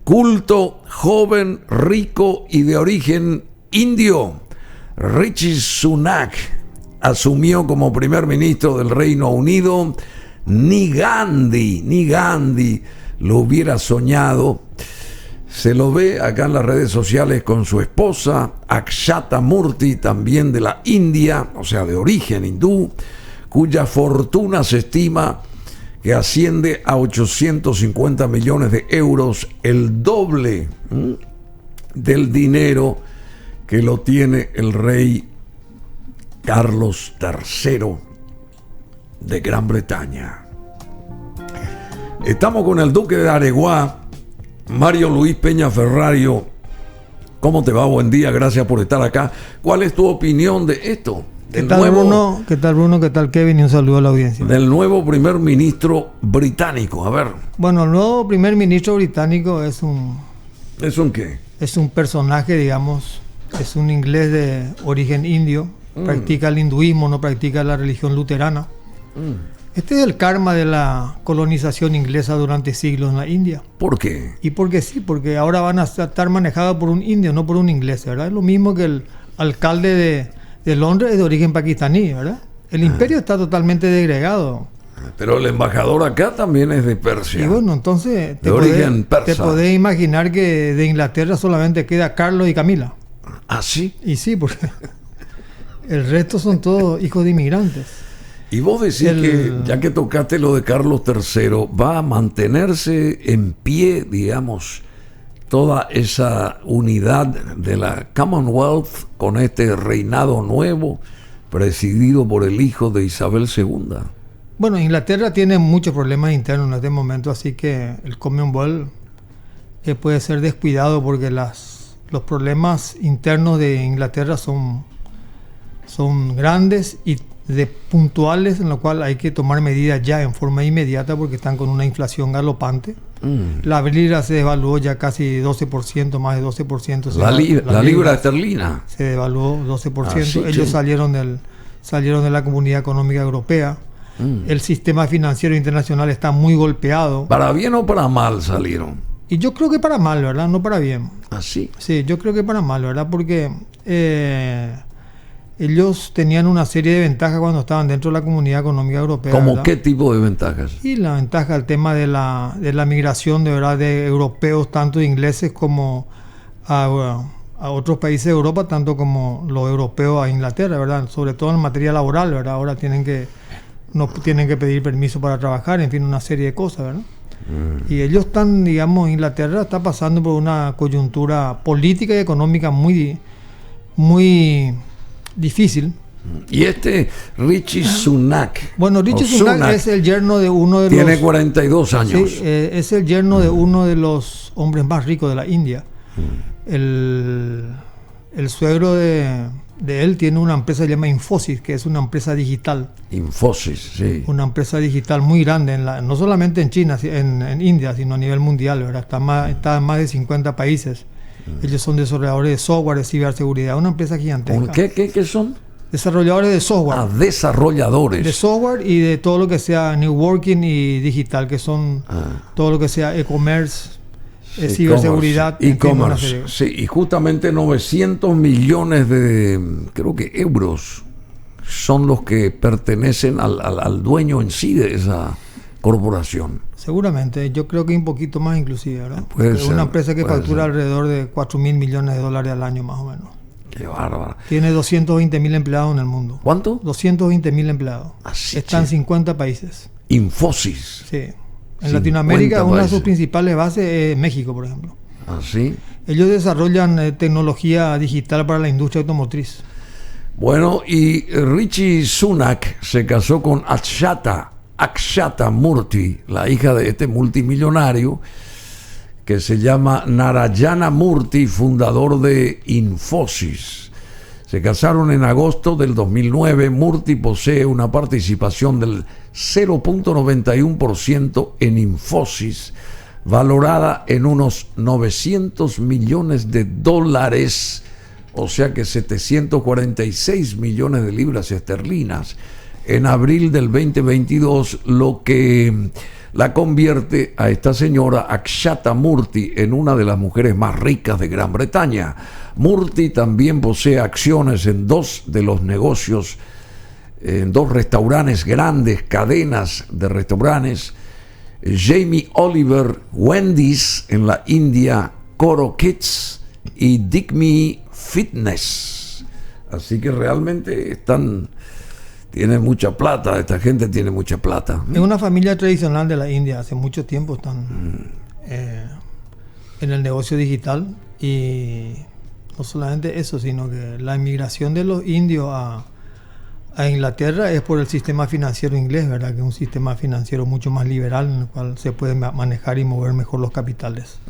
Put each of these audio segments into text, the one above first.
culto, joven, rico y de origen indio, Rishi Sunak asumió como primer ministro del Reino Unido. Ni Gandhi lo hubiera soñado. Se lo ve acá en las redes sociales con su esposa, Akshata Murthy, también de la India, o sea, de origen hindú, cuya fortuna se estima que asciende a 850 millones de euros, el doble del dinero que lo tiene el rey Carlos III de Gran Bretaña. Estamos con el duque de Areguá, Mario Luis Peña Ferrario. ¿Cómo te va? Buen día, gracias por estar acá. ¿Cuál es tu opinión de esto? ¿Qué tal, Bruno? ¿Qué tal, Bruno? ¿Qué tal, Kevin? Y un saludo a la audiencia. Del nuevo primer ministro británico, a ver. Bueno, el nuevo primer ministro británico es un... ¿Es un qué? Es un personaje, digamos, es un inglés de origen indio, practica el hinduismo, no practica la religión luterana. Este es el karma de la colonización inglesa durante siglos en la India. ¿Por qué? Y porque sí, porque ahora van a estar manejados por un indio, no por un inglés, ¿verdad? Es lo mismo que el alcalde de Londres es de origen pakistaní, ¿verdad? El imperio está totalmente degregado. Pero el embajador acá también es de Persia. Y bueno, entonces de origen persa. Te podés imaginar que de Inglaterra solamente queda Carlos y Camila. ¿Ah, sí? Y sí, porque el resto son todos hijos de inmigrantes. Y vos decís que, ya que tocaste lo de Carlos III, va a mantenerse en pie, digamos, toda esa unidad de la Commonwealth con este reinado nuevo presidido por el hijo de Isabel II. Bueno, Inglaterra tiene muchos problemas internos en este momento, así que el Commonwealth puede ser descuidado porque los problemas internos de Inglaterra son grandes y puntuales, en lo cual hay que tomar medidas ya en forma inmediata porque están con una inflación galopante. La libra se devaluó ya casi 12%, más de 12%. La libra esterlina se devaluó 12%. Ah, sí, ellos sí. salieron de la Comunidad Económica Europea. El sistema financiero internacional está muy golpeado. ¿Para bien o para mal salieron? Y yo creo que para mal, ¿verdad? No para bien. ¿Ah, sí? Sí, yo creo que para mal, ¿verdad? Porque ellos tenían una serie de ventajas cuando estaban dentro de la Comunidad Económica Europea. ¿Cómo ¿verdad? qué tipo de ventajas? Y la ventaja, el tema de la migración de verdad de europeos, tanto de ingleses como a otros países de Europa, tanto como los europeos a Inglaterra, ¿verdad? Sobre todo en materia laboral, ¿verdad? Ahora no tienen que pedir permiso para trabajar, en fin, una serie de cosas, ¿verdad? Y ellos están, digamos, Inglaterra está pasando por una coyuntura política y económica muy, muy difícil. Y Rishi Sunak. Bueno, Rishi Sunak es el yerno de uno de tiene 42 años. Sí, es el yerno de uno de los hombres más ricos de la India. El suegro de él tiene una empresa que se llama Infosys, que es una empresa digital. Infosys, sí. Una empresa digital muy grande, no solamente en China, en India, sino a nivel mundial, ¿verdad? Está en más de 50 países. Ellos son desarrolladores de software, de ciberseguridad, una empresa gigantesca. ¿Qué son? Desarrolladores de software. Desarrolladores. De software y de todo lo que sea networking y digital, que son todo lo que sea e-commerce, ciberseguridad. E-commerce. Sí, y justamente 900 millones de, creo que euros, son los que pertenecen al dueño en sí de esa corporación. Seguramente, yo creo que un poquito más inclusive, ¿verdad? Puede ser, una empresa que factura ser. alrededor de 4.000 millones de dólares al año más o menos. Qué bárbaro. Tiene 220.000 empleados en el mundo. ¿Cuánto? 220.000 empleados. Así Está en 50 países. Infosys. Sí. En Latinoamérica, una de sus países. Principales bases es México, por ejemplo. ¿Así? Ellos desarrollan tecnología digital para la industria automotriz. Bueno, y Rishi Sunak se casó con Akshata Murthy, la hija de este multimillonario que se llama Narayana Murthy, fundador de Infosys. Se casaron en agosto del 2009. Murthy posee una participación del 0.91% en Infosys, valorada en unos 900 millones de dólares, o sea que 746 millones de libras esterlinas, en abril del 2022, lo que la convierte a esta señora Akshata Murthy en una de las mujeres más ricas de Gran Bretaña. Murthy también posee acciones en dos de los negocios, en dos restaurantes grandes, cadenas de restaurantes, Jamie Oliver Wendy's en la India, Coro Kids y Digme Fitness. Así que realmente tienen mucha plata, esta gente tiene mucha plata. Es una familia tradicional de la India, hace mucho tiempo están en el negocio digital, y no solamente eso, sino que la inmigración de los indios a Inglaterra es por el sistema financiero inglés, ¿verdad? Que es un sistema financiero mucho más liberal en el cual se pueden manejar y mover mejor los capitales.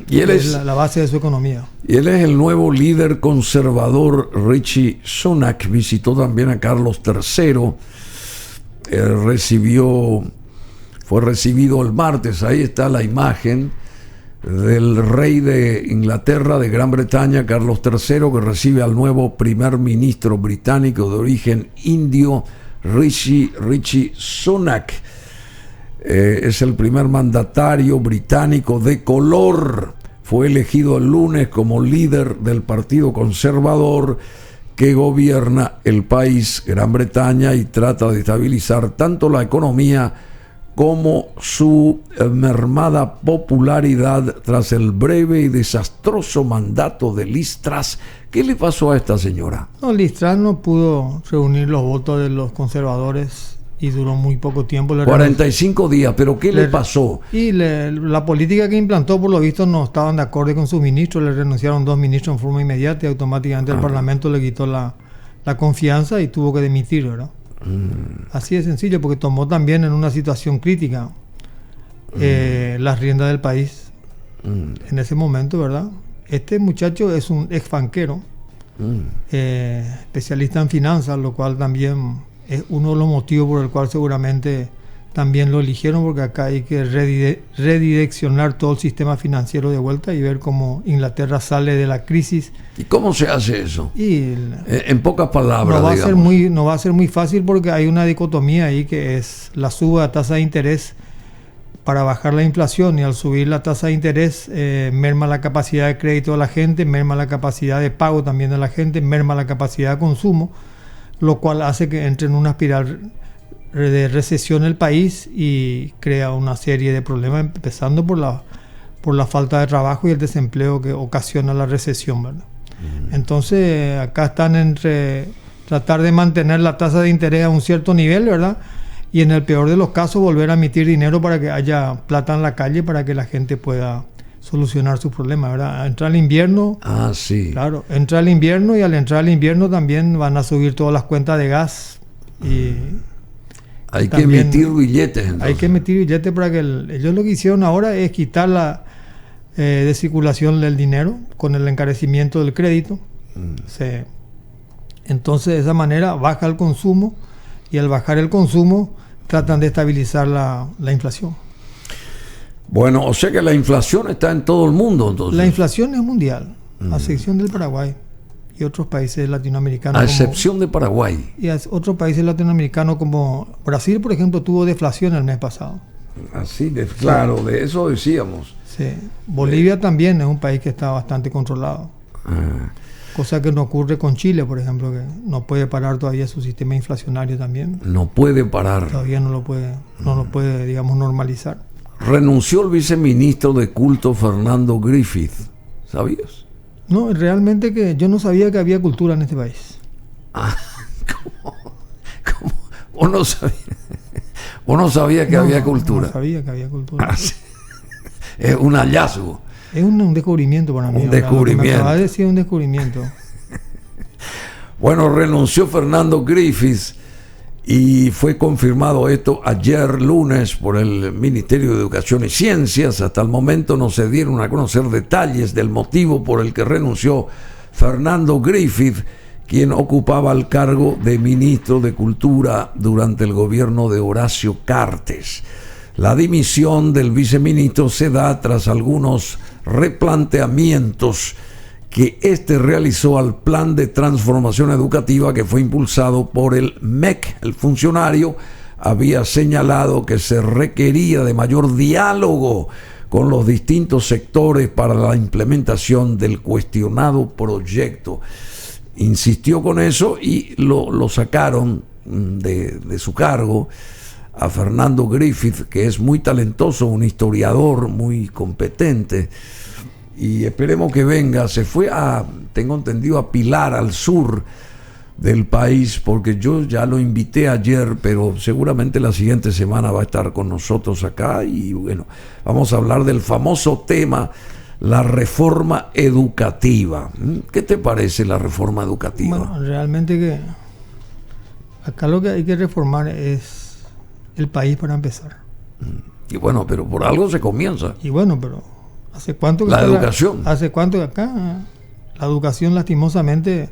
Y él es la base de su economía. Y él es el nuevo líder conservador. Rishi Sunak visitó también a Carlos III. Fue recibido el martes. Ahí está la imagen del rey de Inglaterra, de Gran Bretaña, Carlos III, que recibe al nuevo primer ministro británico de origen indio, Rishi Sunak. Es el primer mandatario británico de color. Fue elegido el lunes como líder del Partido Conservador que gobierna el país, Gran Bretaña, y trata de estabilizar tanto la economía como su mermada popularidad tras el breve y desastroso mandato de Liz Truss. ¿Qué le pasó a esta señora? No, Liz Truss no pudo reunir los votos de los conservadores y duró muy poco tiempo. 45 días, pero ¿qué le pasó? Y la política que implantó, por lo visto, no estaban de acuerdo con sus ministros. Le renunciaron 2 ministros en forma inmediata y automáticamente el Parlamento le quitó la confianza y tuvo que dimitir, ¿verdad? Así de sencillo, porque tomó también en una situación crítica las riendas del país en ese momento, ¿verdad? Este muchacho es un ex banquero, especialista en finanzas, lo cual también es uno de los motivos por el cual seguramente también lo eligieron, porque acá hay que redireccionar todo el sistema financiero de vuelta y ver cómo Inglaterra sale de la crisis. ¿Y cómo se hace eso? Y en pocas palabras, no va a ser muy fácil, porque hay una dicotomía ahí, que es la suba de tasa de interés para bajar la inflación, y al subir la tasa de interés merma la capacidad de crédito de la gente, merma la capacidad de pago también de la gente, merma la capacidad de consumo, lo cual hace que entre en una espiral de recesión el país y crea una serie de problemas, empezando por la falta de trabajo y el desempleo que ocasiona la recesión, ¿verdad? Entonces acá están entre tratar de mantener la tasa de interés a un cierto nivel, ¿verdad? Y en el peor de los casos volver a emitir dinero para que haya plata en la calle, para que la gente pueda solucionar sus problemas, ¿verdad? Entra el invierno. Sí. Claro, entra el invierno, y al entrar el invierno también van a subir todas las cuentas de gas y hay que emitir billetes. Entonces. Hay que emitir billetes para que ellos lo que hicieron ahora es quitar la de circulación del dinero con el encarecimiento del crédito. Entonces de esa manera baja el consumo, y al bajar el consumo tratan de estabilizar la inflación. Bueno, o sea que la inflación está en todo el mundo, entonces. La inflación es mundial, a excepción del Paraguay y otros países latinoamericanos. A excepción de Paraguay. Y otros países latinoamericanos como Brasil, por ejemplo, tuvo deflación el mes pasado. Así, claro, de eso decíamos. Sí. Bolivia también es un país que está bastante controlado. Cosa que no ocurre con Chile, por ejemplo, que no puede parar todavía su sistema inflacionario también. No puede parar. Todavía no lo puede, digamos, normalizar. Renunció el viceministro de culto Fernando Griffith, ¿sabías? No, realmente que yo no sabía que había cultura en este país. ¿Cómo? ¿Vos no sabías que había cultura? No sabía que había cultura. Sí. Es un hallazgo. Es un descubrimiento para mí. Un descubrimiento. Lo que me acaba de decir, un descubrimiento. Bueno, renunció Fernando Griffith y fue confirmado esto ayer lunes por el Ministerio de Educación y Ciencias. Hasta el momento no se dieron a conocer detalles del motivo por el que renunció Fernando Griffith, quien ocupaba el cargo de ministro de Cultura durante el gobierno de Horacio Cartes. La dimisión del viceministro se da tras algunos replanteamientos que este realizó al plan de transformación educativa que fue impulsado por el MEC. El funcionario había señalado que se requería de mayor diálogo con los distintos sectores para la implementación del cuestionado proyecto. Insistió con eso y lo sacaron de su cargo a Fernando Griffith, que es muy talentoso, un historiador muy competente, y esperemos que venga. Se fue tengo entendido, a Pilar, al sur del país, porque yo ya lo invité ayer, pero seguramente la siguiente semana va a estar con nosotros acá. Y bueno, vamos a hablar del famoso tema, la reforma educativa. ¿Qué te parece la reforma educativa? Bueno, realmente que acá lo que hay que reformar es el país para empezar. Y bueno, pero por algo se comienza. Y bueno, pero ¿hace cuánto que la educación? ¿Hace cuánto que acá la educación, lastimosamente,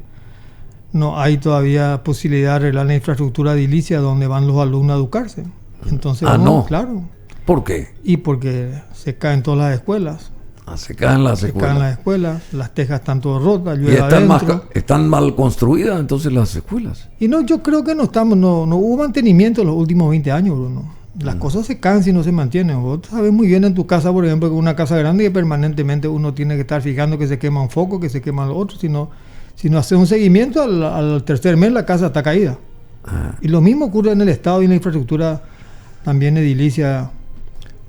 no hay todavía posibilidad de arreglar la infraestructura edilicia donde van los alumnos a educarse? Entonces, no. Claro. ¿Por qué? Y porque se caen todas las escuelas. Se caen las escuelas. Se caen las escuelas, las tejas están todas rotas, y están mal construidas entonces las escuelas. Y no, yo creo que no hubo mantenimiento en los últimos 20 años, Bruno. Las cosas se caen si no se mantienen. Vos sabes muy bien en tu casa, por ejemplo, que una casa grande, que permanentemente uno tiene que estar fijando que se quema un foco, que se quema lo otro. Si no haces un seguimiento, al tercer mes la casa está caída. Y lo mismo ocurre en el Estado y en la infraestructura también edilicia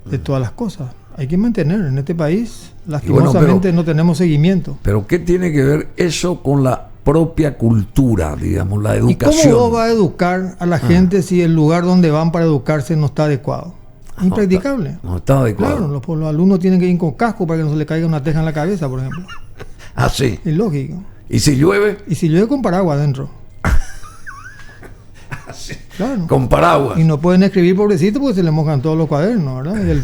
de todas las cosas. Hay que mantener en este país, lastimosamente no tenemos seguimiento. Pero ¿qué tiene que ver eso con la propia cultura, digamos, la educación? ¿Y cómo vos vas a educar a la gente si el lugar donde van para educarse no está adecuado? Impracticable. No está adecuado. Claro, los alumnos tienen que ir con casco para que no se le caiga una teja en la cabeza, por ejemplo. Sí. Es lógico. ¿Y si llueve? Y si llueve, con paraguas adentro. Sí. Claro. Con paraguas. Y no pueden escribir, pobrecito, porque se les mojan todos los cuadernos, ¿verdad?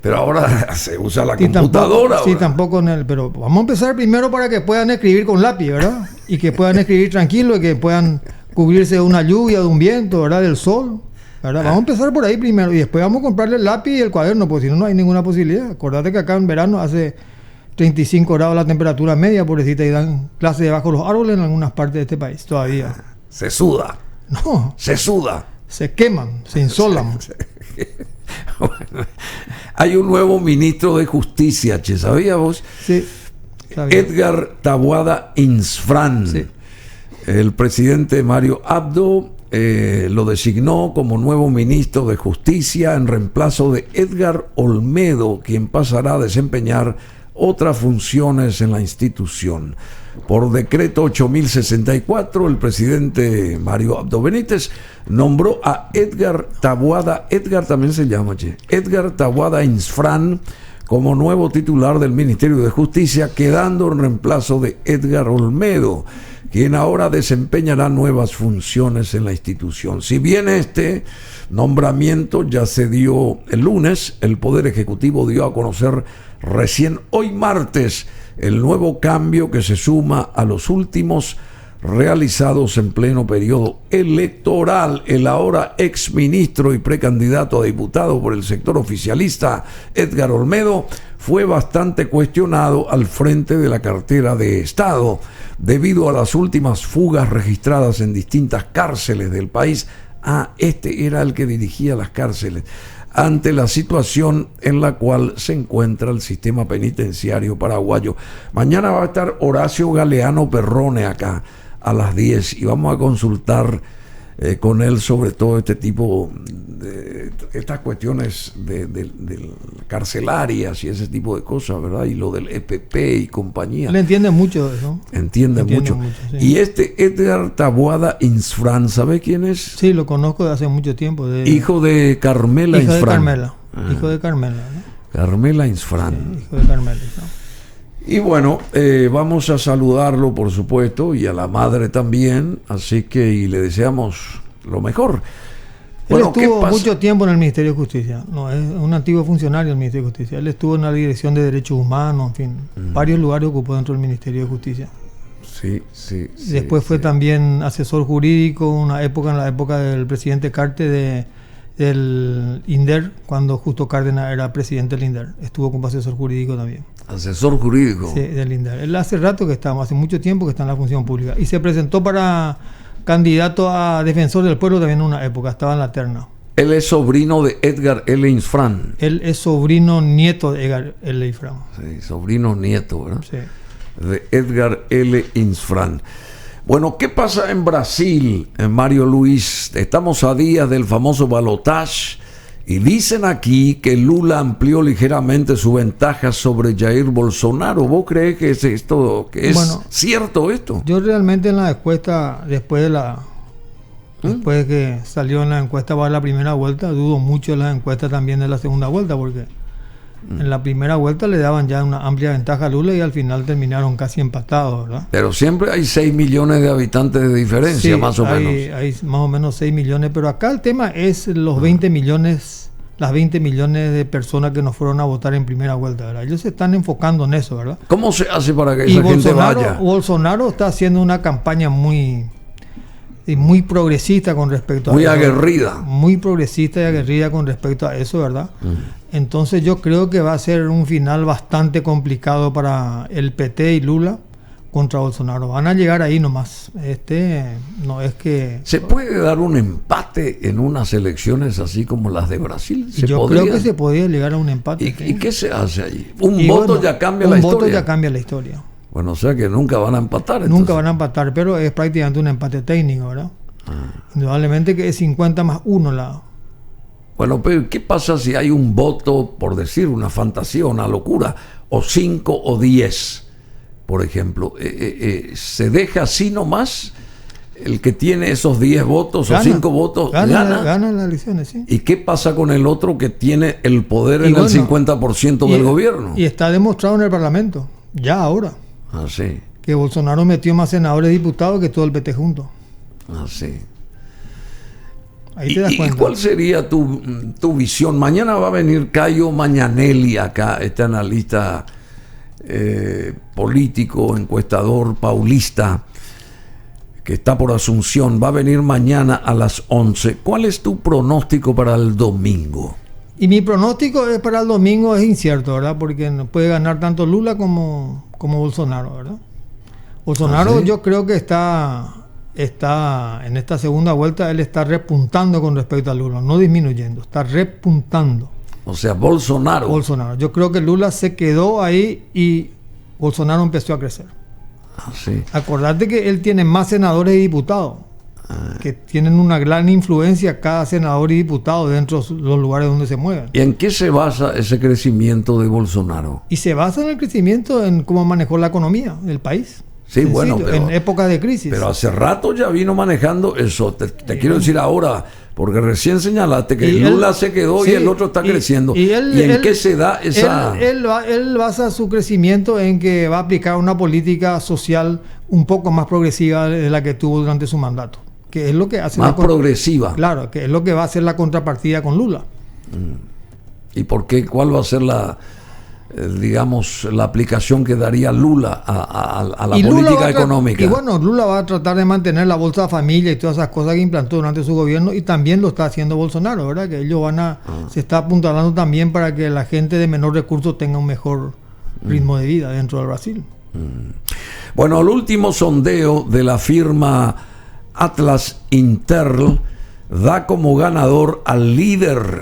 Pero ahora se usa la computadora. Tampoco pero vamos a empezar primero para que puedan escribir con lápiz, ¿verdad? Y que puedan escribir tranquilo, y que puedan cubrirse de una lluvia, de un viento, ¿verdad? Del sol, ¿verdad? Vamos a empezar por ahí primero y después vamos a comprarle el lápiz y el cuaderno, porque si no, no hay ninguna posibilidad. Acordate que acá en verano hace 35 grados la temperatura media, pobrecita, y dan clases debajo de los árboles en algunas partes de este país todavía. Se suda. No. Se suda. Se queman, se insolan. Bueno, hay un nuevo ministro de Justicia, ¿sabías vos? Sí, sabía. Edgar Taboada Insfrán. Sí. El presidente Mario Abdo lo designó como nuevo ministro de Justicia en reemplazo de Edgar Olmedo, quien pasará a desempeñar otras funciones en la institución. Por decreto 8064, el presidente Mario Abdo Benítez nombró a Edgar Taboada, Edgar también se llama, Edgar Taboada Insfrán, como nuevo titular del Ministerio de Justicia, quedando en reemplazo de Edgar Olmedo, quien ahora desempeñará nuevas funciones en la institución. Si bien este nombramiento ya se dio el lunes, el Poder Ejecutivo dio a conocer recién hoy martes el nuevo cambio que se suma a los últimos realizados en pleno periodo electoral. El ahora exministro y precandidato a diputado por el sector oficialista, Edgar Olmedo, fue bastante cuestionado al frente de la cartera de Estado debido a las últimas fugas registradas en distintas cárceles del país. Este era el que dirigía las cárceles, ante la situación en la cual se encuentra el sistema penitenciario paraguayo. Mañana va a estar Horacio Galeano Perrone acá a las 10 y vamos a consultar con él sobre todo este tipo de estas cuestiones de carcelarias y ese tipo de cosas, ¿verdad? Y lo del EPP y compañía. Le entiende mucho de eso. Entiende mucho. Sí. Y Edgar Taboada Insfrán, ¿sabe quién es? Sí, lo conozco de hace mucho tiempo. Hijo de Carmela Insfrán. Hijo de Carmela, ¿no? Carmela Insfrán. Sí, hijo de Carmela, ¿no? Y bueno, vamos a saludarlo, por supuesto, y a la madre también, así que y le deseamos lo mejor. Bueno, él estuvo mucho tiempo en el Ministerio de Justicia, no, es un antiguo funcionario del Ministerio de Justicia. Él estuvo en la Dirección de Derechos Humanos, en fin, varios lugares ocupó dentro del Ministerio de Justicia. Sí. Después fue también asesor jurídico, en la época del presidente Carte del INDER, cuando Justo Cárdenas era presidente del INDER. Estuvo como asesor jurídico también. Asesor jurídico. Sí, del INDER. Él hace rato que está, hace mucho tiempo que está en la función pública. Y se presentó para candidato a defensor del pueblo también en una época, estaba en la terna. Él es sobrino de Edgar L. Infran. Él es sobrino nieto de Edgar L. Infran. Sí, sobrino nieto, ¿verdad? Sí. De Edgar L. Infran. Bueno, ¿qué pasa en Brasil, Mario Luis? Estamos a días del famoso balotaje y dicen aquí que Lula amplió ligeramente su ventaja sobre Jair Bolsonaro. ¿Vos crees que es esto, que es cierto esto? Yo realmente en la encuesta, después de que salió en la encuesta para la primera vuelta, dudo mucho de las encuestas también de la segunda vuelta, porque en la primera vuelta le daban ya una amplia ventaja a Lula y al final terminaron casi empatados, ¿verdad? Pero siempre hay 6 millones de habitantes de diferencia, sí, más o menos. Hay más o menos 6 millones, pero acá el tema es los 20 millones, las 20 millones de personas que no fueron a votar en primera vuelta, ¿verdad? Ellos se están enfocando en eso, ¿verdad? ¿Cómo se hace para que esa gente vaya? Bolsonaro está haciendo una campaña muy progresista con respecto a eso. Muy aguerrida. Muy progresista y aguerrida con respecto a eso, ¿verdad? Entonces yo creo que va a ser un final bastante complicado para el PT y Lula contra Bolsonaro. Van a llegar ahí nomás. No es que... ¿Se puede dar un empate en unas elecciones así como las de Brasil? Yo creo que se podría llegar a un empate. ¿Y qué se hace allí? Un voto ya cambia la historia. Un voto ya cambia la historia. Bueno, o sea que nunca van a empatar. Entonces. Nunca van a empatar, pero es prácticamente un empate técnico, ¿verdad? Indudablemente que es 50+1 la... Bueno, pero ¿qué pasa si hay un voto, por decir una fantasía, una locura, o 5 o 10, por ejemplo? ¿Se deja así nomás? El que tiene esos 10 votos o 5 votos gana las elecciones, sí. ¿Y qué pasa con el otro que tiene el poder en el 50% del gobierno? Y está demostrado en el Parlamento, ya ahora. Ah, sí. Que Bolsonaro metió más senadores y diputados que todo el PT junto. Ah, sí. Ahí te das cuenta. ¿Y cuál sería tu visión? Mañana va a venir Caio Mañanelli acá, este analista político, encuestador paulista, que está por Asunción. Va a venir mañana a las 11. ¿Cuál es tu pronóstico para el domingo? Y mi pronóstico para el domingo es incierto, ¿verdad? Porque no puede ganar tanto Lula como Bolsonaro, ¿verdad? Bolsonaro, ¿sí? Yo creo que está en esta segunda vuelta, él está repuntando con respecto a Lula, no disminuyendo, está repuntando. O sea, Bolsonaro. Yo creo que Lula se quedó ahí y Bolsonaro empezó a crecer. Ah, sí. Acordate que él tiene más senadores y diputados, que tienen una gran influencia cada senador y diputado dentro de los lugares donde se mueven. ¿Y en qué se basa ese crecimiento de Bolsonaro? Y se basa en el crecimiento, en cómo manejó la economía del país. Sí, sencillo, bueno, pero, en épocas de crisis. Pero hace rato ya vino manejando eso. Te quiero decir ahora, porque recién señalaste que Lula se quedó y el otro está creciendo. ¿Y en qué se da esa...? Él basa su crecimiento en que va a aplicar una política social un poco más progresiva de la que tuvo durante su mandato. Que es lo que hace más progresiva. Claro, que es lo que va a hacer la contrapartida con Lula. ¿Y por qué? ¿Cuál va a ser la aplicación que daría Lula a la política económica? Y bueno, Lula va a tratar de mantener la bolsa familia y todas esas cosas que implantó durante su gobierno, y también lo está haciendo Bolsonaro, ¿verdad? Que ellos se está apuntalando también para que la gente de menor recurso tenga un mejor ritmo de vida dentro del Brasil. Bueno, el último sondeo de la firma Atlas Interl da como ganador al líder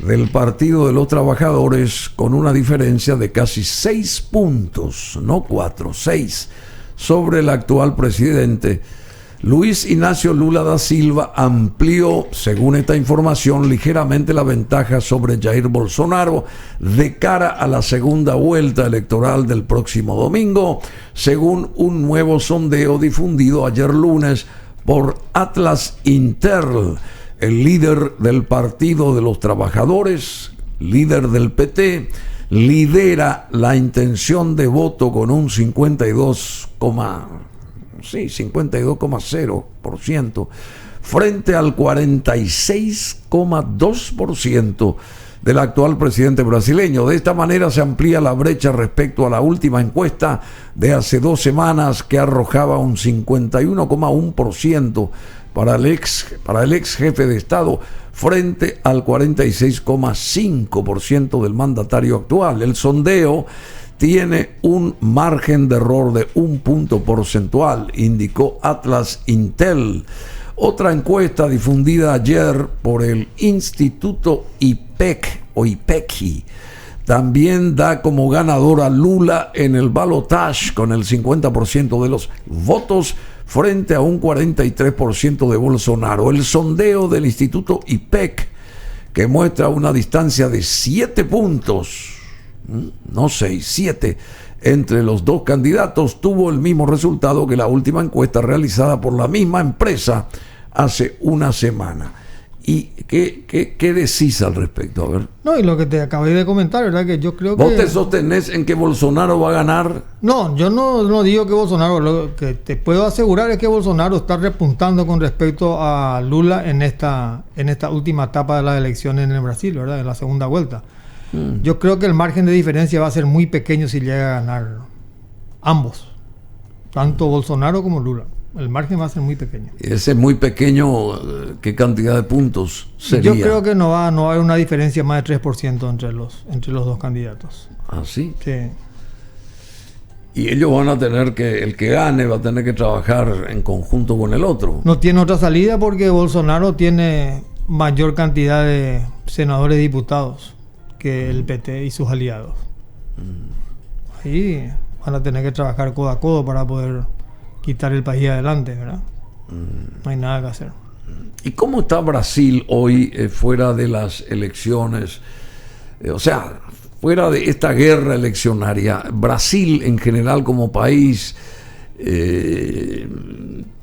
del Partido de los Trabajadores con una diferencia de casi 6 puntos, no 4, 6, sobre el actual presidente. Luis Ignacio Lula da Silva amplió, según esta información, ligeramente la ventaja sobre Jair Bolsonaro de cara a la segunda vuelta electoral del próximo domingo, según un nuevo sondeo difundido ayer lunes por Atlas Interl. El líder del Partido de los Trabajadores, líder del PT, lidera la intención de voto con un 52,0% frente al 46,2% del actual presidente brasileño. De esta manera se amplía la brecha respecto a la última encuesta de hace 2 semanas, que arrojaba un 51,1% para el ex jefe de Estado frente al 46,5% del mandatario actual. El sondeo tiene un margen de error de 1 punto porcentual, indicó Atlas Intel. Otra encuesta difundida ayer por el Instituto IPEC o IPECI también da como ganador a Lula en el balotaje con el 50% de los votos frente a un 43% de Bolsonaro. El sondeo del Instituto IPEC, que muestra una distancia de 7 puntos, no 6, 7, entre los dos candidatos, tuvo el mismo resultado que la última encuesta realizada por la misma empresa hace una semana. ¿Y qué decís al respecto? A ver. No, y lo que te acabé de comentar, ¿verdad? Que yo creo que... ¿Vos te sostenés en que Bolsonaro va a ganar? No, yo no digo que Bolsonaro, lo que te puedo asegurar es que Bolsonaro está repuntando con respecto a Lula en esta última etapa de las elecciones en el Brasil, ¿verdad? En la segunda vuelta. Yo creo que el margen de diferencia va a ser muy pequeño si llega a ganar ambos, tanto Bolsonaro como Lula. El margen va a ser muy pequeño. Ese muy pequeño, ¿qué cantidad de puntos sería? Yo creo que no va a haber una diferencia más de 3% entre los dos candidatos. ¿Ah, sí? Sí. Y ellos van a tener que, el que gane va a tener que trabajar en conjunto con el otro. No tiene otra salida porque Bolsonaro tiene mayor cantidad de senadores y diputados que el PT y sus aliados. Ahí van a tener que trabajar codo a codo para poder quitar el país adelante, ¿verdad? No hay nada que hacer. ¿Y cómo está Brasil hoy fuera de las elecciones? O sea, fuera de esta guerra eleccionaria, Brasil en general como país,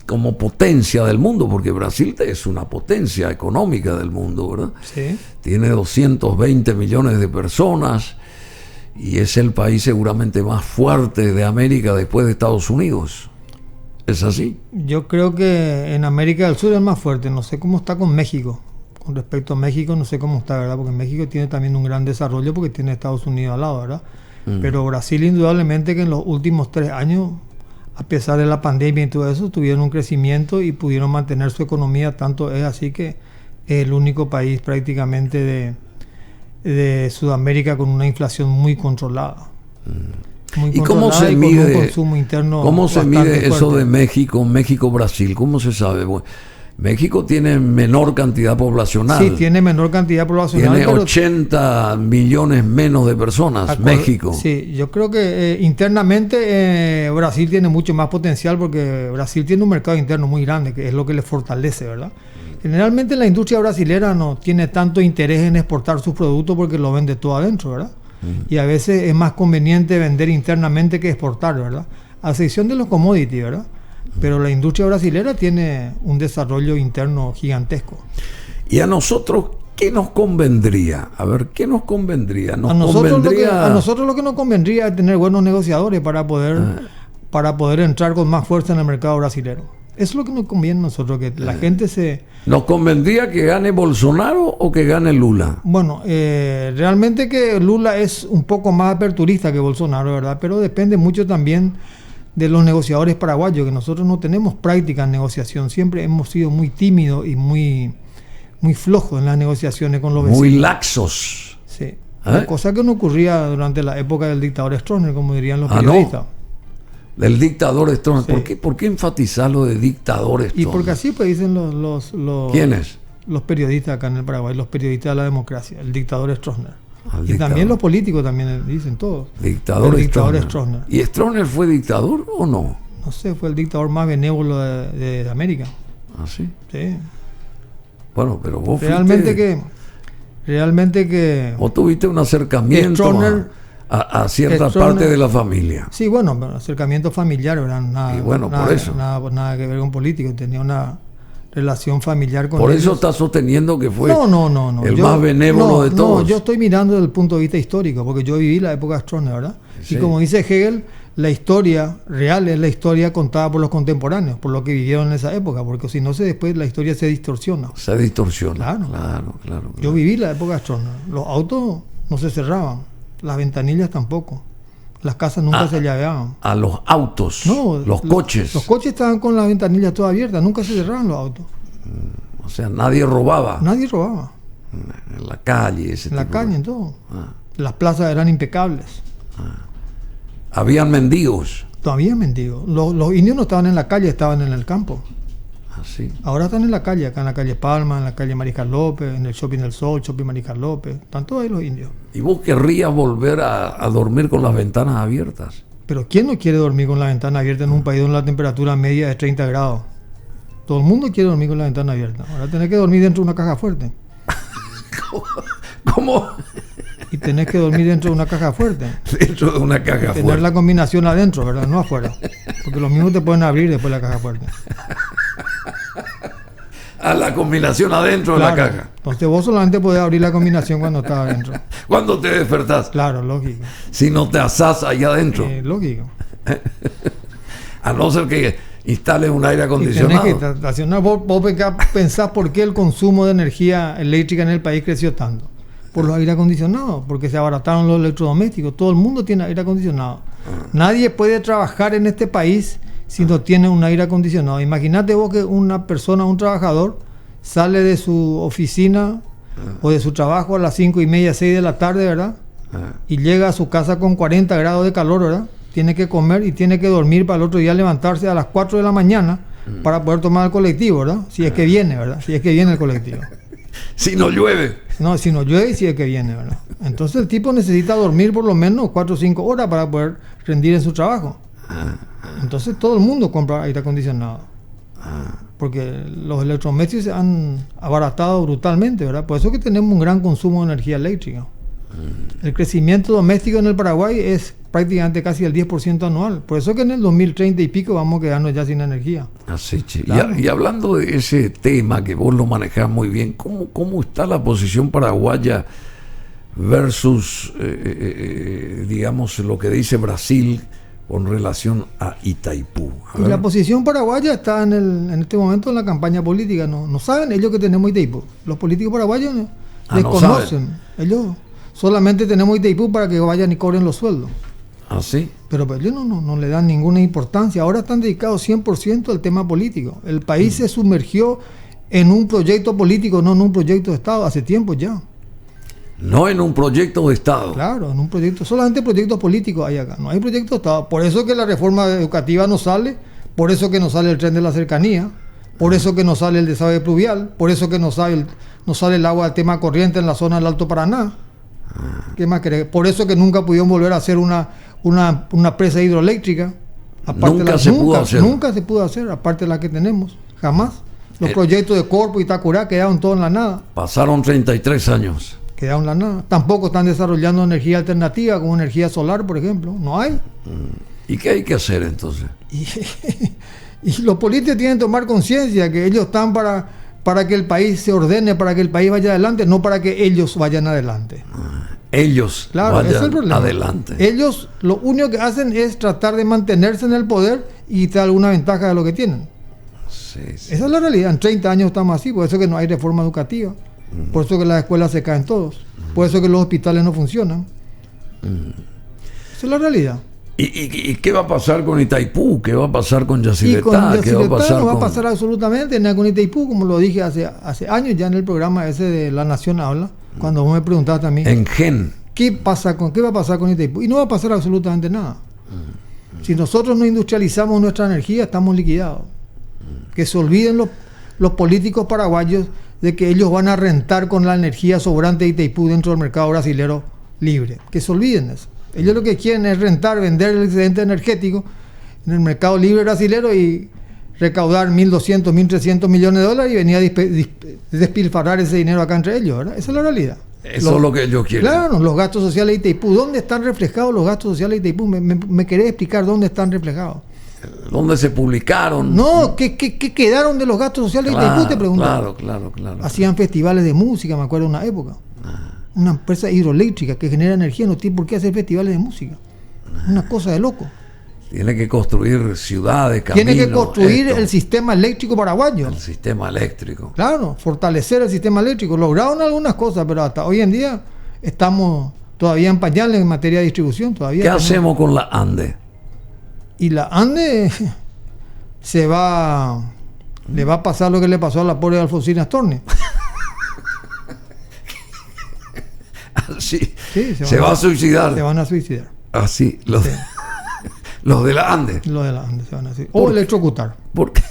como potencia del mundo, porque Brasil es una potencia económica del mundo, ¿verdad? Sí. Tiene 220 millones de personas y es el país seguramente más fuerte de América después de Estados Unidos. ¿Es así? Yo creo que en América del Sur es más fuerte. No sé cómo está con México. Con respecto a México, no sé cómo está, ¿verdad? Porque México tiene también un gran desarrollo porque tiene Estados Unidos al lado, ¿verdad? Pero Brasil, indudablemente, que en los últimos 3 años, a pesar de la pandemia y todo eso, tuvieron un crecimiento y pudieron mantener su economía. Tanto es así que es el único país prácticamente de Sudamérica con una inflación muy controlada. ¿Y cómo se mide, un consumo interno cómo se mide eso fuerte. de México-Brasil? ¿Cómo se sabe? Bueno, México tiene menor cantidad poblacional. Sí, tiene menor cantidad poblacional. Tiene 80 millones menos de personas, México. Sí, yo creo que internamente Brasil tiene mucho más potencial porque Brasil tiene un mercado interno muy grande, que es lo que le fortalece, ¿verdad? Generalmente la industria brasilera no tiene tanto interés en exportar sus productos porque lo vende todo adentro, ¿verdad? Y a veces es más conveniente vender internamente que exportar, ¿verdad? A excepción de los commodities, ¿verdad? Pero la industria brasilera tiene un desarrollo interno gigantesco. ¿Y a nosotros qué nos convendría? A ver, ¿qué nos convendría? A nosotros lo que nos convendría es tener buenos negociadores para poder entrar con más fuerza en el mercado brasilero. Eso es lo que nos conviene a nosotros, que la gente se... ¿Nos convendría que gane Bolsonaro o que gane Lula? Bueno, realmente que Lula es un poco más aperturista que Bolsonaro, ¿verdad? Pero depende mucho también de los negociadores paraguayos, que nosotros no tenemos práctica en negociación. Siempre hemos sido muy tímidos y muy flojos en las negociaciones con los vecinos. Muy laxos. Sí. Cosa que no ocurría durante la época del dictador Stroessner, como dirían los periodistas. No. Del dictador Stroessner. Sí. ¿Por qué enfatizar lo de dictador Stroessner? Y porque así pues dicen los ¿Quiénes? Los periodistas acá en el Paraguay, los periodistas de la democracia, el dictador Stroessner. Y dictador. también los políticos también dicen todos. Dictador Stroessner. ¿Y Stroessner fue dictador o no? No sé, fue el dictador más benévolo de América. ¿Ah, sí? Sí. Bueno, pero vos Realmente que vos tuviste un acercamiento a cierta parte de la familia. Sí, bueno, acercamiento familiar, ¿verdad? Nada, y bueno, nada, por eso. Nada que ver con político. Tenía una relación familiar con Por ellos. eso está sosteniendo que fue no. el más benévolo de todos. No, yo estoy mirando desde el punto de vista histórico, porque yo viví la época de Stroessner, ¿verdad? Sí. Y como dice Hegel, la historia real es la historia contada por los contemporáneos, por lo que vivieron en esa época, porque si no, después la historia se distorsiona. Se distorsiona. Claro. Yo viví la época de Stroessner. Los autos no se cerraban, las ventanillas tampoco. Las casas nunca se llaveaban. A los autos, los coches. Los coches estaban con las ventanillas todas abiertas, nunca se cerraban los autos. O sea, nadie robaba. Nadie robaba. En la calle, en todo. Las plazas eran impecables. Habían mendigos. Todavía mendigos. Los indios no estaban en la calle, estaban en el campo. Así. Ahora están en la calle, acá en la calle Palma, en la calle Mariscal López, en el Shopping del Sol, Shopping Mariscal López. Están todos ahí los indios. ¿Y vos querrías volver a dormir con las ventanas abiertas? Pero ¿quién no quiere dormir con la ventana abierta en un país donde la temperatura media es 30 grados? Todo el mundo quiere dormir con la ventana abierta. Ahora tenés que dormir dentro de una caja fuerte. ¿Cómo? Y tenés que dormir dentro de una caja fuerte. Dentro de una caja fuerte. Tener la combinación adentro, ¿verdad? No afuera. Porque los mismos te pueden abrir después la caja fuerte. A la combinación adentro de la caja. Entonces vos solamente podés abrir la combinación cuando estás adentro. ¿Cuándo te despertás? Claro, lógico. Si no te asás allá adentro. Lógico. A no ser que instales un aire Y acondicionado. tenés que estacionar. Vos pensás por qué el consumo de energía eléctrica en el país creció tanto. Por los aire acondicionados, porque se abarataron los electrodomésticos. Todo el mundo tiene aire acondicionado. Nadie puede trabajar en este país si no tiene un aire acondicionado. Imagínate vos que una persona, un trabajador, sale de su oficina o de su trabajo a las 5:30, 6 de la tarde, ¿verdad? Y llega a su casa con 40 grados de calor, ¿verdad? Tiene que comer y tiene que dormir para el otro día levantarse a las 4 de la mañana para poder tomar el colectivo, ¿verdad? Si es que viene, ¿verdad? Si es que viene el colectivo. Si no llueve. No, si no llueve, si es que viene, ¿verdad? Entonces el tipo necesita dormir por lo menos 4 o 5 horas para poder rendir en su trabajo. Entonces todo el mundo compra aire acondicionado. Porque los electrodomésticos se han abaratado brutalmente, ¿verdad? Por eso que tenemos un gran consumo de energía eléctrica. El crecimiento doméstico en el Paraguay es prácticamente casi el 10% anual. Por eso que en el 2030 y pico vamos a quedarnos ya sin energía. Así, che. Claro. Y hablando de ese tema que vos lo manejás muy bien, ¿cómo está la posición paraguaya versus, digamos, lo que dice Brasil con relación a Itaipú? Y la posición paraguaya está en este momento en la campaña política. No saben ellos que tenemos Itaipú. Los políticos paraguayos desconocen. Ellos solamente tenemos Itaipú para que vayan y cobren los sueldos. ¿Ah, sí? Pero ellos no le dan ninguna importancia. Ahora están dedicados 100% al tema político. El país se sumergió en un proyecto político, no en un proyecto de Estado, hace tiempo ya. No en un proyecto de Estado. Claro, en un proyecto, solamente proyectos políticos hay acá, no hay proyecto de Estado. Por eso que la reforma educativa no sale, por eso que no sale el tren de la cercanía, por eso que no sale el desagüe pluvial, por eso que no sale el agua del tema corriente en la zona del Alto Paraná. ¿Qué más querés? Por eso que nunca pudieron volver a hacer una presa hidroeléctrica. Nunca se pudo hacer, aparte de la que tenemos, jamás. Los proyectos de Corpo y Itacurá quedaron todos en la nada. Pasaron 33 años. Quedaron en la nada. Tampoco están desarrollando energía alternativa como energía solar, por ejemplo. No hay. ¿Y qué hay que hacer entonces? Y los políticos tienen que tomar conciencia que ellos están para que el país se ordene, para que el país vaya adelante, no para que ellos vayan adelante. Ellos Claro, ese es el vayan problema. adelante. Ellos lo único que hacen es tratar de mantenerse en el poder y quitar alguna ventaja de lo que tienen. Sí. Esa es la realidad. En 30 años estamos así, por eso que no hay reforma educativa, por eso que las escuelas se caen todos, por eso que los hospitales no funcionan. Esa es la realidad. ¿Y qué va a pasar con Itaipú? ¿Qué va a pasar con Y con Yacyretá? ¿Qué va a pasar no va a con...? pasar absolutamente nada con Itaipú, como lo dije hace años ya en el programa ese de La Nación Habla, cuando vos me preguntaste a mí En Gen. qué va a pasar con Itaipú, y no va a pasar absolutamente nada. Si nosotros no industrializamos nuestra energía, estamos liquidados. Que se olviden los políticos paraguayos de que ellos van a rentar con la energía sobrante de Itaipú dentro del mercado brasilero libre. Que se olviden de eso. Ellos lo que quieren es rentar, vender el excedente energético en el mercado libre brasilero y recaudar 1.200, 1.300 millones de dólares y venir a despilfarrar ese dinero acá entre ellos, ¿verdad? Esa es la realidad. Eso es lo que ellos quieren. Claro, los gastos sociales de Itaipú. ¿Dónde están reflejados los gastos sociales de Itaipú? ¿Me querés explicar dónde están reflejados? ¿Dónde se publicaron? No, ¿qué quedaron de los gastos sociales de Itaipú? Te pregunto. Claro. Hacían festivales de música, me acuerdo de una época. Una empresa hidroeléctrica que genera energía, no tiene por qué hacer festivales de música. Una cosa de loco. Tiene que construir ciudades, caminos. Tiene que construir el sistema eléctrico paraguayo. El sistema eléctrico. Claro, fortalecer el sistema eléctrico. Lograron algunas cosas, pero hasta hoy en día estamos todavía en pañales en materia de distribución. ¿Qué hacemos con la ANDE? Y la ANDE le va a pasar lo que le pasó a la pobre Alfonsina Storni. Sí, Sí, se va a suicidar. Se van a suicidar. Así. Sí. Los de la Andes. Los de la Andes se van a decir. O electrocutar. ¿Por qué?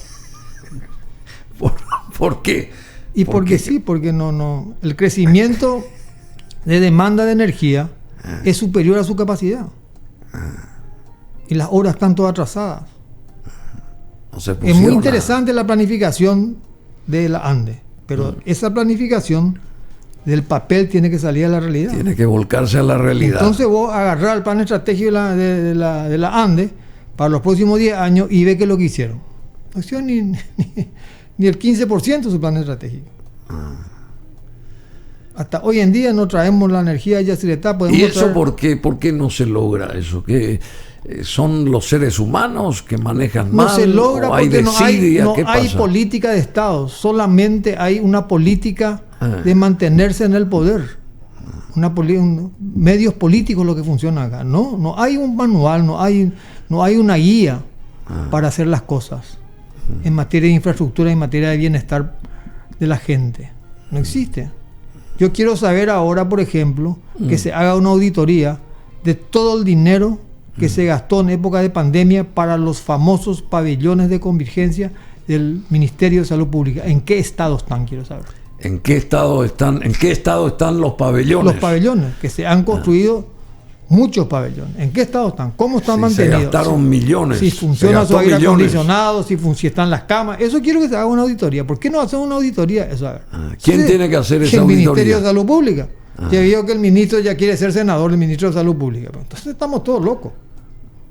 ¿Por qué? Y porque sí, porque no. El crecimiento de demanda de energía es superior a su capacidad. Y las horas están todas atrasadas. No se Es muy pusieron interesante la planificación de la Andes, pero esa planificación del papel tiene que salir a la realidad. Tiene que volcarse a la realidad. Entonces vos agarrás el plan estratégico de la Andes para los próximos 10 años y ve qué es lo que hicieron. No hicieron ni el 15% de su plan estratégico. Hasta hoy en día no traemos la energía de Yacyretá. ¿Y eso por qué no se logra eso? ¿Que son los seres humanos que manejan mal? No se logra porque no hay pasa? política de Estado, solamente hay una política de mantenerse en el poder. Medios políticos lo que funciona acá. No hay un manual, no hay una guía para hacer las cosas en materia de infraestructura, en materia de bienestar de la gente. No existe. Yo quiero saber ahora, por ejemplo, que se haga una auditoría de todo el dinero que se gastó en época de pandemia para los famosos pabellones de convergencia del Ministerio de Salud Pública. ¿En qué estado están? Quiero saber. ¿En qué estado están los pabellones? Los pabellones, que se han construido muchos pabellones. ¿En qué estado están? ¿Cómo están mantenidos? Se gastaron millones. Si funciona su aire acondicionado, si están las camas. Eso quiero que se haga una auditoría. ¿Por qué no hacen una auditoría? Eso, a ver. ¿Quién tiene que hacer esa auditoría? El auditoría? Ministerio de Salud Pública. Ya vio que el ministro ya quiere ser senador, el ministro de Salud Pública. Entonces estamos todos locos.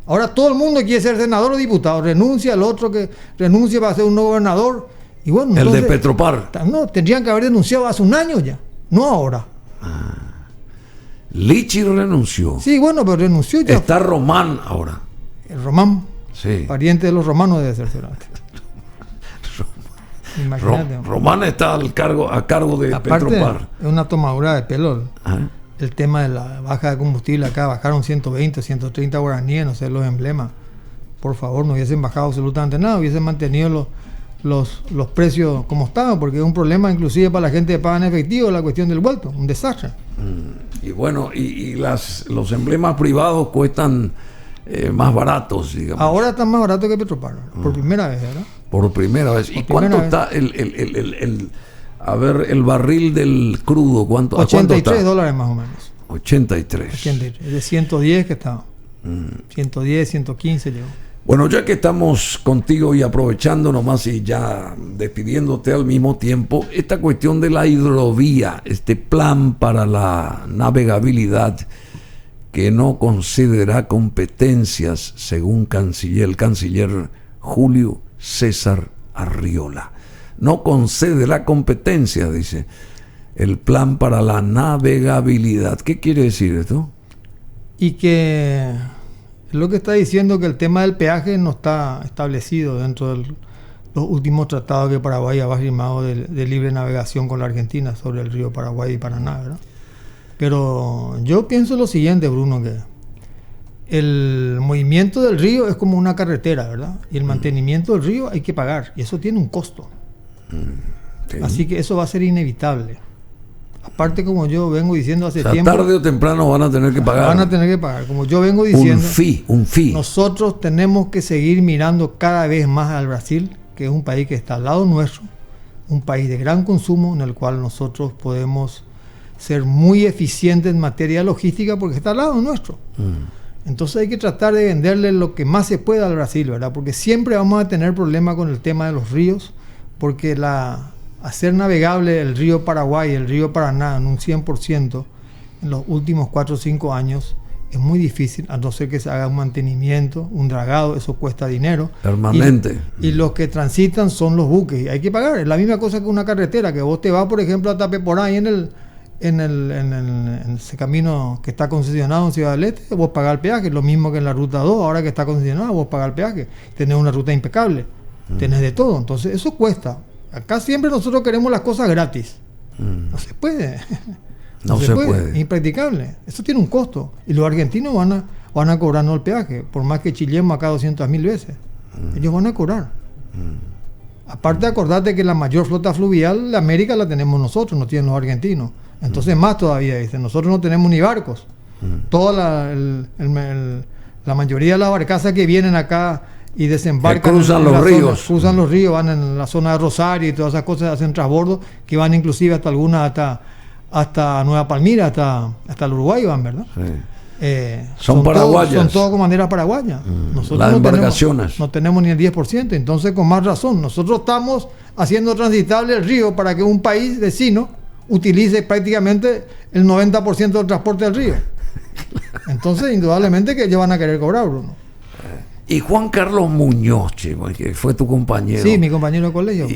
Ahora todo el mundo quiere ser senador o diputado. Renuncia al otro que renuncia para ser un nuevo gobernador. Y bueno, el entonces, de Petropar. No, tendrían que haber denunciado hace un año ya, no ahora. Lichi renunció. Sí, bueno, pero renunció ya. Está Román ahora. El Román, sí. Pariente de los romanos debe ser seguramente. Imagínate. Román está a cargo de Aparte, Petropar. Es una tomadura de pelo. El tema de la baja de combustible acá, bajaron 120, 130 guaraníes, no sé, los emblemas. Por favor, no hubiesen bajado absolutamente nada, hubiesen mantenido los precios como estaban, porque es un problema inclusive para la gente que paga en efectivo la cuestión del vuelto, un desastre. Y bueno, los emblemas privados cuestan más baratos, digamos. Ahora están más baratos que Petropar, por primera vez, ¿verdad? Por primera vez. ¿Y cuánto está el barril del crudo? ¿Cuánto? $83 más o menos. 83. Es de 110 que estaba. 110, 115 llegó. Bueno, ya que estamos contigo y aprovechando nomás y ya despidiéndote al mismo tiempo, esta cuestión de la hidrovía, este plan para la navegabilidad que no concederá competencias, según el canciller Julio César Arriola. No concederá competencias, dice, el plan para la navegabilidad. ¿Qué quiere decir esto? Y que lo que está diciendo que el tema del peaje no está establecido dentro de los últimos tratados que Paraguay ha firmado de libre navegación con la Argentina sobre el río Paraguay y Paraná, ¿verdad? Pero yo pienso lo siguiente, Bruno, que el movimiento del río es como una carretera, ¿verdad? Y el mantenimiento del río hay que pagar, y eso tiene un costo. Sí. Así que eso va a ser inevitable. Aparte, como yo vengo diciendo hace tiempo, tarde o temprano van a tener que pagar. Van a tener que pagar. Como yo vengo diciendo, un fee. Nosotros tenemos que seguir mirando cada vez más al Brasil, que es un país que está al lado nuestro, un país de gran consumo, en el cual nosotros podemos ser muy eficientes en materia logística porque está al lado nuestro. Entonces hay que tratar de venderle lo que más se pueda al Brasil, ¿verdad? Porque siempre vamos a tener problemas con el tema de los ríos, porque hacer navegable el río Paraguay y el río Paraná en un 100% en los últimos 4 o 5 años es muy difícil, a no ser que se haga un mantenimiento, un dragado, eso cuesta dinero. Permanente. Y los que transitan son los buques, y hay que pagar. Es la misma cosa que una carretera, que vos te vas, por ejemplo, a Tapeporá y en ese camino que está concesionado en Ciudad del Este, vos pagás el peaje, lo mismo que en la ruta 2, ahora que está concesionado, vos pagás el peaje, tenés una ruta impecable, tenés de todo, entonces eso cuesta. Acá siempre nosotros queremos las cosas gratis. No se puede. No se puede. Es impracticable. Eso tiene un costo. Y los argentinos van a cobrarnos el peaje, por más que chillemos acá 200.000 veces. Ellos van a cobrar. Aparte, acordate que la mayor flota fluvial de América la tenemos nosotros, no tienen los argentinos. Entonces más todavía, dicen, nosotros no tenemos ni barcos. Toda La mayoría de las barcazas que vienen acá y desembarcan que cruzan los ríos. Cruzan los ríos, van en la zona de Rosario y todas esas cosas, hacen transbordo, que van inclusive hasta algunas hasta Nueva Palmira, hasta el Uruguay van, ¿verdad? Sí. Son paraguayas. Son todas con banderas paraguayas. Nosotros las embarcaciones. No tenemos ni el 10%, entonces con más razón. Nosotros estamos haciendo transitable el río para que un país vecino utilice prácticamente el 90% del transporte del río. Entonces, indudablemente que ellos van a querer cobrar, Bruno. Y Juan Carlos Muñoz, que fue tu compañero. Sí, mi compañero de colegio.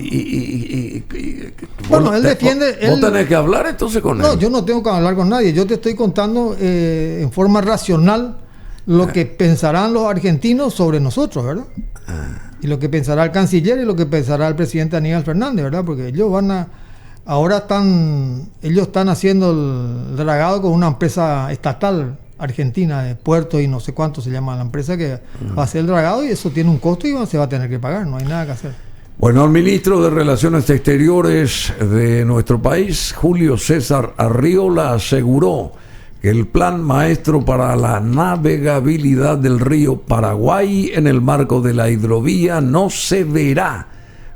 Bueno, él defiende... ¿Vos tenés que hablar entonces con él? No, yo no tengo que hablar con nadie. Yo te estoy contando en forma racional lo que pensarán los argentinos sobre nosotros, ¿verdad? Y lo que pensará el canciller y lo que pensará el presidente Aníbal Fernández, ¿verdad? Porque ellos ellos están haciendo el dragado con una empresa estatal argentina de puertos y no sé cuánto se llama la empresa que va a hacer el dragado, y eso tiene un costo y se va a tener que pagar, no hay nada que hacer. Bueno, el ministro de Relaciones Exteriores de nuestro país, Julio César Arriola, aseguró que el plan maestro para la navegabilidad del río Paraguay en el marco de la hidrovía no cederá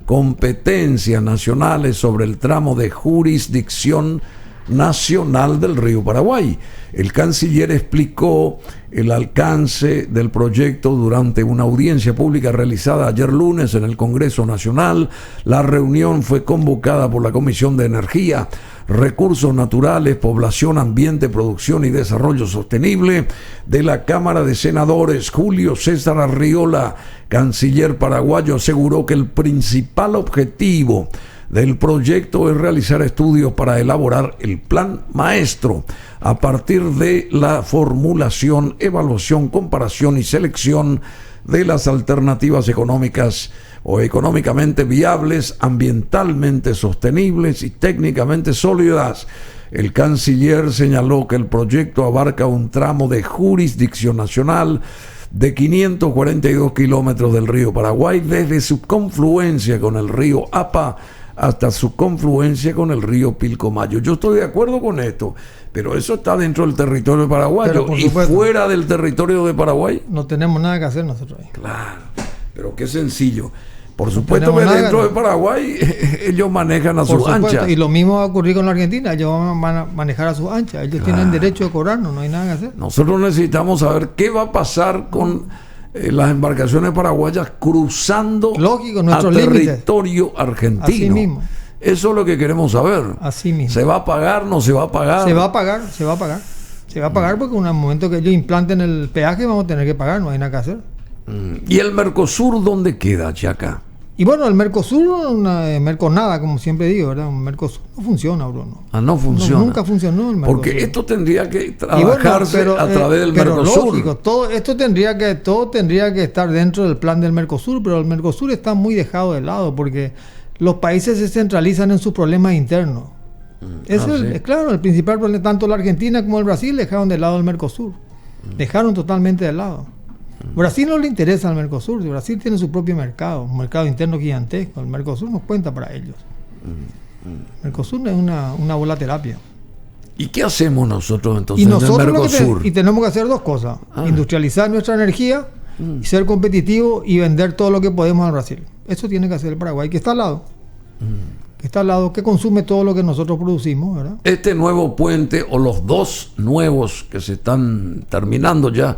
competencias nacionales sobre el tramo de jurisdicción nacional del río Paraguay. El canciller explicó el alcance del proyecto durante una audiencia pública realizada ayer lunes en el Congreso Nacional. La reunión fue convocada por la Comisión de Energía, Recursos Naturales, Población, Ambiente, Producción y Desarrollo Sostenible de la Cámara de Senadores. Julio César Arriola, canciller paraguayo, aseguró que el principal objetivo del proyecto es realizar estudios para elaborar el plan maestro a partir de la formulación, evaluación, comparación y selección de las alternativas económicas o económicamente viables, ambientalmente sostenibles y técnicamente sólidas. El canciller señaló que el proyecto abarca un tramo de jurisdicción nacional de 542 kilómetros del río Paraguay, desde su confluencia con el río Apa hasta su confluencia con el río Pilcomayo. Yo estoy de acuerdo con esto, pero eso está dentro del territorio paraguayo. Y fuera del territorio de Paraguay no tenemos nada que hacer nosotros ahí. Claro, pero qué sencillo. Por supuesto que dentro de Paraguay ellos manejan a sus anchas. Y lo mismo va a ocurrir con la Argentina. Ellos van a manejar a sus anchas. Ellos tienen derecho de cobrarnos, no hay nada que hacer. Nosotros necesitamos saber qué va a pasar con las embarcaciones paraguayas cruzando a territorio argentino. Así mismo. Eso es lo que queremos saber. Así mismo. ¿Se va a pagar? ¿No se va a pagar? Se va a pagar. Se va a pagar porque en el momento que ellos implanten el peaje vamos a tener que pagar, no hay nada que hacer. ¿Y el Mercosur dónde queda, Chaca? Y bueno, el Mercosur, nada, como siempre digo, ¿verdad? Un Mercosur no funciona, Bruno. No funciona. Nunca funcionó el Mercosur. Porque esto tendría que trabajarse a través del Mercosur. Lógico, todo tendría que estar dentro del plan del Mercosur, pero el Mercosur está muy dejado de lado porque los países se centralizan en sus problemas internos. Claro, el principal problema, tanto la Argentina como el Brasil dejaron de lado el Mercosur. Dejaron totalmente de lado. Brasil no le interesa al Mercosur. Brasil tiene su propio mercado, un mercado interno gigantesco. El Mercosur no cuenta para ellos. El Mercosur es una bola terapia. ¿Y qué hacemos nosotros entonces en el Mercosur? Tenemos que hacer dos cosas: industrializar nuestra energía y ser competitivos y vender todo lo que podemos al Brasil. Eso tiene que hacer el Paraguay, que está al lado. Que consume todo lo que nosotros producimos, ¿verdad? Este nuevo puente, o los dos nuevos que se están terminando ya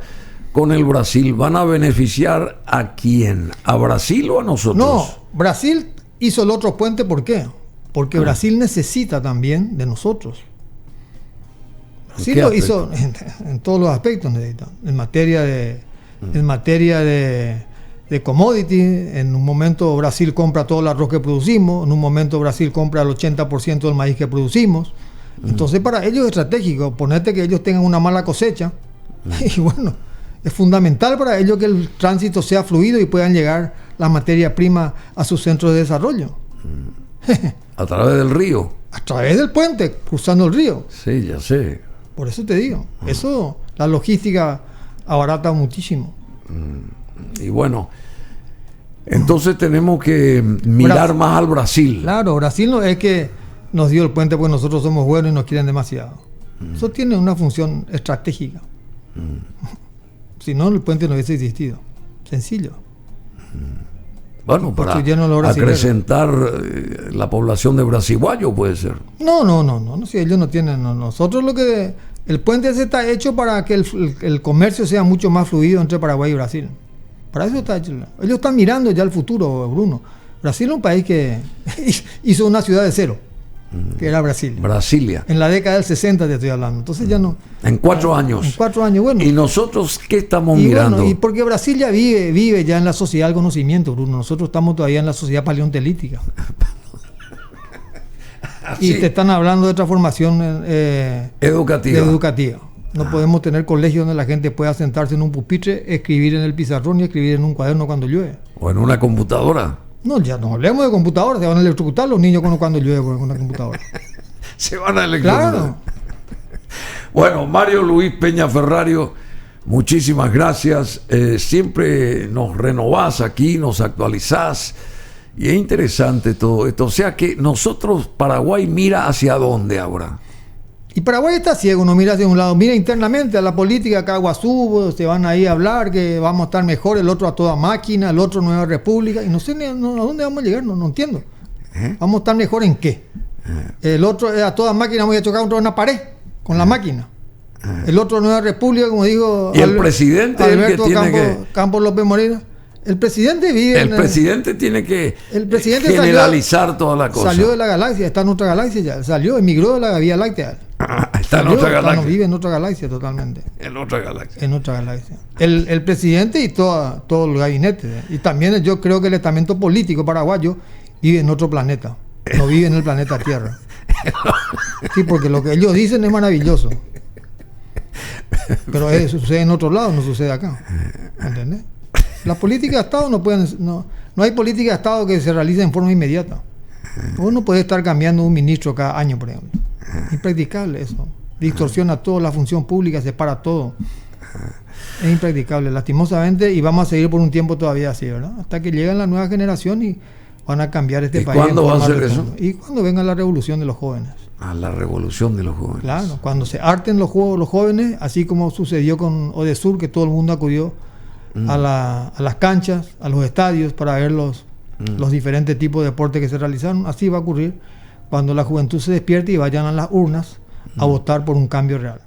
con el Brasil, ¿van a beneficiar a quién? ¿A Brasil o a nosotros? No, Brasil hizo el otro puente, ¿por qué? Porque Brasil necesita también de nosotros. Brasil lo hizo en todos los aspectos, necesita. En materia de commodity, en un momento Brasil compra todo el arroz que producimos, en un momento Brasil compra el 80% del maíz que producimos. Entonces para ellos es estratégico, ponerte que ellos tengan una mala cosecha, y bueno, es fundamental para ellos que el tránsito sea fluido y puedan llegar las materias primas a sus centros de desarrollo. A través del río. A través del puente, cruzando el río. Sí, ya sé. Por eso te digo, eso, la logística abarata muchísimo. Y bueno, entonces tenemos que mirar más al Brasil. Claro, Brasil no es que nos dio el puente porque nosotros somos buenos y nos quieren demasiado. Eso tiene una función estratégica. Si no, el puente no hubiese existido. Sencillo. Bueno, para acrecentar la población de Brasiguayo puede ser. No, si ellos no tienen, nosotros el puente ese está hecho para que el comercio sea mucho más fluido entre Paraguay y Brasil. Para eso está hecho. Ellos están mirando ya el futuro, Bruno. Brasil es un país que hizo una ciudad de cero, que era Brasil. Brasilia. En la década del 60 te estoy hablando. Entonces ya no. En 4 años. En 4 años, bueno. ¿Y nosotros qué estamos mirando? Bueno, y porque Brasil ya vive ya en la sociedad del conocimiento, Bruno. Nosotros estamos todavía en la sociedad paleontelítica. Y te están hablando de transformación educativa. No podemos tener colegios donde la gente pueda sentarse en un pupitre, escribir en el pizarrón y escribir en un cuaderno cuando llueve. O en una computadora. No, ya no hablemos de computadoras, se van a electrocutar los niños cuando llueve con una computadora. Se van a electrocutar. Claro. Bueno, Mario Luis Peña Ferrario, muchísimas gracias. Siempre nos renovás aquí, nos actualizás. Y es interesante todo esto. O sea que nosotros, Paraguay, mira hacia dónde ahora. Y Paraguay está ciego, no mira hacia un lado, mira internamente a la política, acá a Guazú, se van ahí a hablar que vamos a estar mejor, el otro a toda máquina, el otro Nueva República, y no sé a dónde vamos a llegar, no entiendo. ¿Vamos a estar mejor en qué? El otro a toda máquina, vamos a chocar contra una pared con la máquina. El otro Nueva República, como dijo y el presidente Alberto el que tiene Campos López Moreno. El presidente vive presidente tiene que generalizar toda la cosa. Salió de la galaxia, está en otra galaxia ya. Emigró de la Vía Láctea. Está en otra galaxia. Vive en otra galaxia totalmente. En otra galaxia. En otra galaxia. El presidente y todo el gabinete. Y también yo creo que el estamento político paraguayo vive en otro planeta. No vive en el planeta Tierra. Sí, porque lo que ellos dicen es maravilloso. Pero sucede en otro lado, no sucede acá. ¿Entendés? Las políticas de Estado no hay política de Estado que se realice en forma inmediata. Uno puede estar cambiando un ministro cada año, por ejemplo. Impracticable eso. Distorsiona toda la función pública, separa todo. Es impracticable, lastimosamente, y vamos a seguir por un tiempo todavía así, ¿verdad? Hasta que llegue la nueva generación y van a cambiar este país. ¿Cuándo va a ser eso? Y cuando venga la revolución de los jóvenes. La revolución de los jóvenes. Claro, cuando se harten los jóvenes, así como sucedió con Odesur, que todo el mundo acudió a las canchas, a los estadios para ver los diferentes tipos de deportes que se realizaron. Así va a ocurrir cuando la juventud se despierte y vayan a las urnas a votar por un cambio real.